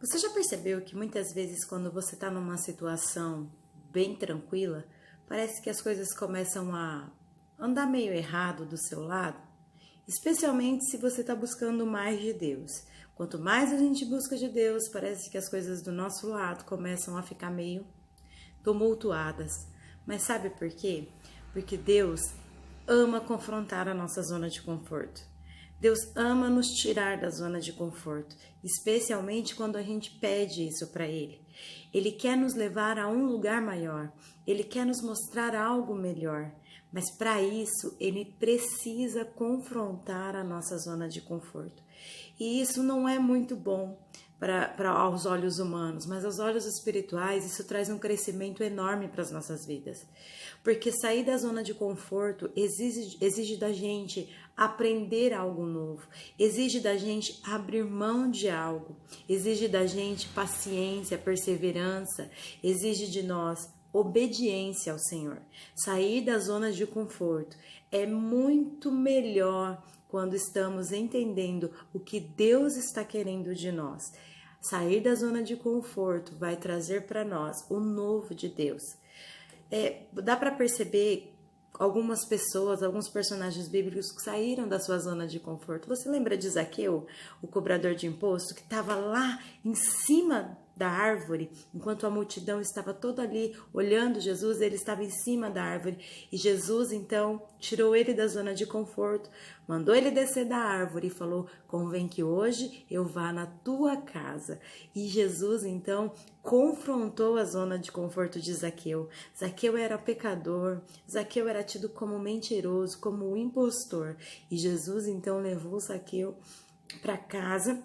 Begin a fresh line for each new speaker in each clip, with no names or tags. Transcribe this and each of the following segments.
Você já percebeu que muitas vezes quando você está numa situação bem tranquila, parece que as coisas começam a andar meio errado do seu lado? Especialmente se você está buscando mais de Deus. Quanto mais a gente busca de Deus, parece que as coisas do nosso lado começam a ficar meio tumultuadas. Mas sabe por quê? Porque Deus ama confrontar a nossa zona de conforto. Deus ama nos tirar da zona de conforto, especialmente quando a gente pede isso para Ele. Ele quer nos levar a um lugar maior, Ele quer nos mostrar algo melhor, mas para isso Ele precisa confrontar a nossa zona de conforto. E isso não é muito bom aos olhos humanos, mas aos olhos espirituais isso traz um crescimento enorme para as nossas vidas. Porque sair da zona de conforto exige da gente aprender algo novo, exige da gente abrir mão de algo, exige da gente paciência, perseverança, exige de nós obediência ao Senhor. Sair da zona de conforto é muito melhor quando estamos entendendo o que Deus está querendo de nós. Sair da zona de conforto vai trazer para nós o novo de Deus. Dá para perceber algumas pessoas, alguns personagens bíblicos que saíram da sua zona de conforto. Você lembra de Zaqueu, o cobrador de imposto, que estava lá em cima da árvore, enquanto a multidão estava toda ali olhando Jesus, ele estava em cima da árvore, e Jesus então tirou ele da zona de conforto, mandou ele descer da árvore e falou: convém que hoje eu vá na tua casa. E Jesus então confrontou a zona de conforto de Zaqueu. Zaqueu era pecador, Zaqueu era tido como mentiroso, como um impostor, e Jesus então levou Zaqueu para casa.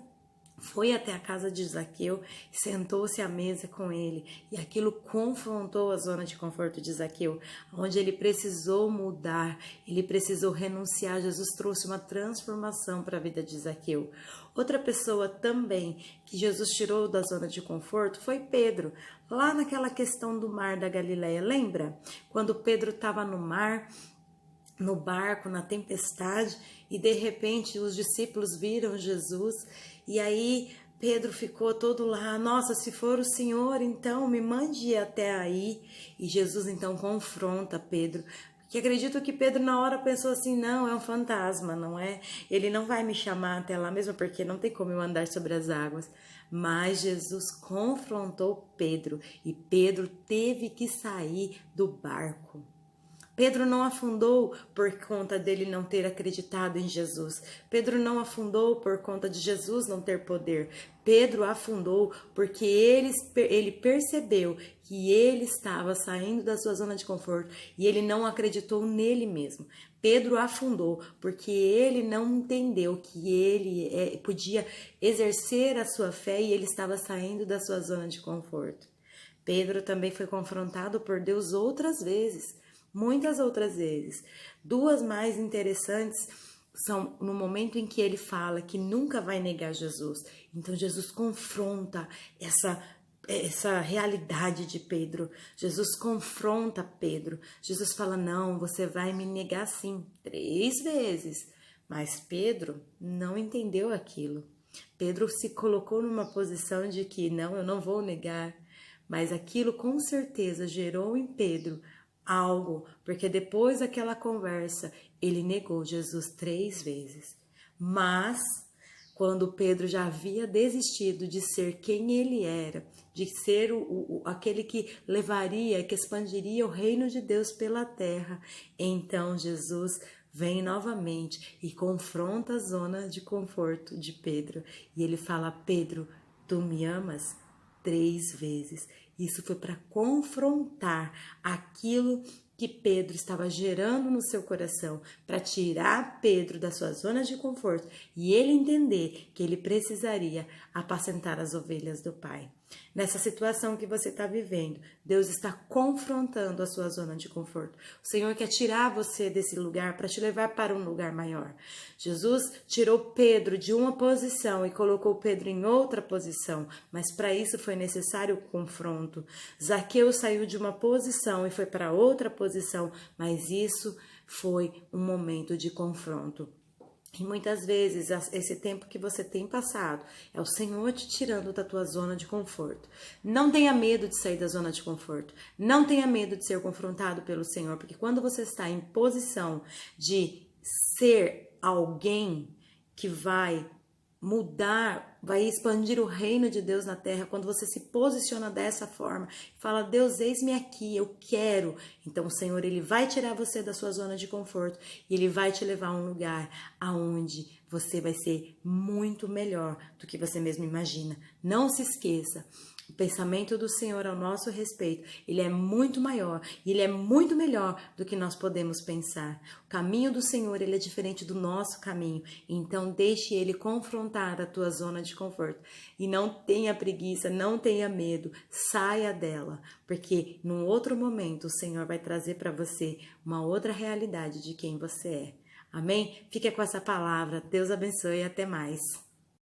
Foi até a casa de Zaqueu, sentou-se à mesa com ele, e aquilo confrontou a zona de conforto de Zaqueu, onde ele precisou mudar, ele precisou renunciar. Jesus trouxe uma transformação para a vida de Zaqueu. Outra pessoa também que Jesus tirou da zona de conforto foi Pedro, lá naquela questão do mar da Galileia. Lembra? Quando Pedro estava no mar, no barco, na tempestade, e de repente os discípulos viram Jesus, e aí Pedro ficou todo lá: nossa, se for o Senhor, então me mande até aí. E Jesus então confronta Pedro, que acredito que Pedro na hora pensou assim: não, é um fantasma, não é? Ele não vai me chamar até lá mesmo, porque não tem como eu andar sobre as águas. Mas Jesus confrontou Pedro, e Pedro teve que sair do barco. Pedro não afundou por conta dele não ter acreditado em Jesus. Pedro não afundou por conta de Jesus não ter poder. Pedro afundou porque ele percebeu que ele estava saindo da sua zona de conforto e ele não acreditou nele mesmo. Pedro afundou porque ele não entendeu que ele podia exercer a sua fé e ele estava saindo da sua zona de conforto. Pedro também foi confrontado por Deus outras vezes. Muitas outras vezes. Duas mais interessantes são no momento em que ele fala que nunca vai negar Jesus. Então Jesus confronta essa realidade de Pedro. Jesus confronta Pedro. Jesus fala: não, você vai me negar sim, 3 vezes. Mas Pedro não entendeu aquilo. Pedro se colocou numa posição de que não, eu não vou negar. Mas aquilo com certeza gerou em Pedro algo, porque depois daquela conversa ele negou Jesus 3 vezes. Mas quando Pedro já havia desistido de ser quem ele era, de ser aquele que levaria, que expandiria o reino de Deus pela terra, então Jesus vem novamente e confronta a zona de conforto de Pedro. E ele fala: Pedro, tu me amas? 3 vezes. Isso foi para confrontar aquilo que Pedro estava gerando no seu coração, para tirar Pedro da sua zona de conforto e ele entender que ele precisaria apacentar as ovelhas do Pai. Nessa situação que você está vivendo, Deus está confrontando a sua zona de conforto. O Senhor quer tirar você desse lugar para te levar para um lugar maior. Jesus tirou Pedro de uma posição e colocou Pedro em outra posição, mas para isso foi necessário o confronto. Zaqueu saiu de uma posição e foi para outra posição, mas isso foi um momento de confronto. E muitas vezes esse tempo que você tem passado é o Senhor te tirando da tua zona de conforto. Não tenha medo de sair da zona de conforto. Não tenha medo de ser confrontado pelo Senhor, porque quando você está em posição de ser alguém que vai mudar, vai expandir o reino de Deus na terra, quando você se posiciona dessa forma, fala: Deus, eis-me aqui, eu quero. Então o Senhor, ele vai tirar você da sua zona de conforto e ele vai te levar a um lugar aonde você vai ser muito melhor do que você mesmo imagina. Não se esqueça, o pensamento do Senhor ao nosso respeito, ele é muito maior e ele é muito melhor do que nós podemos pensar. O caminho do Senhor, ele é diferente do nosso caminho. Então, deixe ele confrontar a tua zona de conforto. E não tenha preguiça, não tenha medo, saia dela. Porque num outro momento, o Senhor vai trazer para você uma outra realidade de quem você é. Amém? Fique com essa palavra. Deus abençoe e até mais.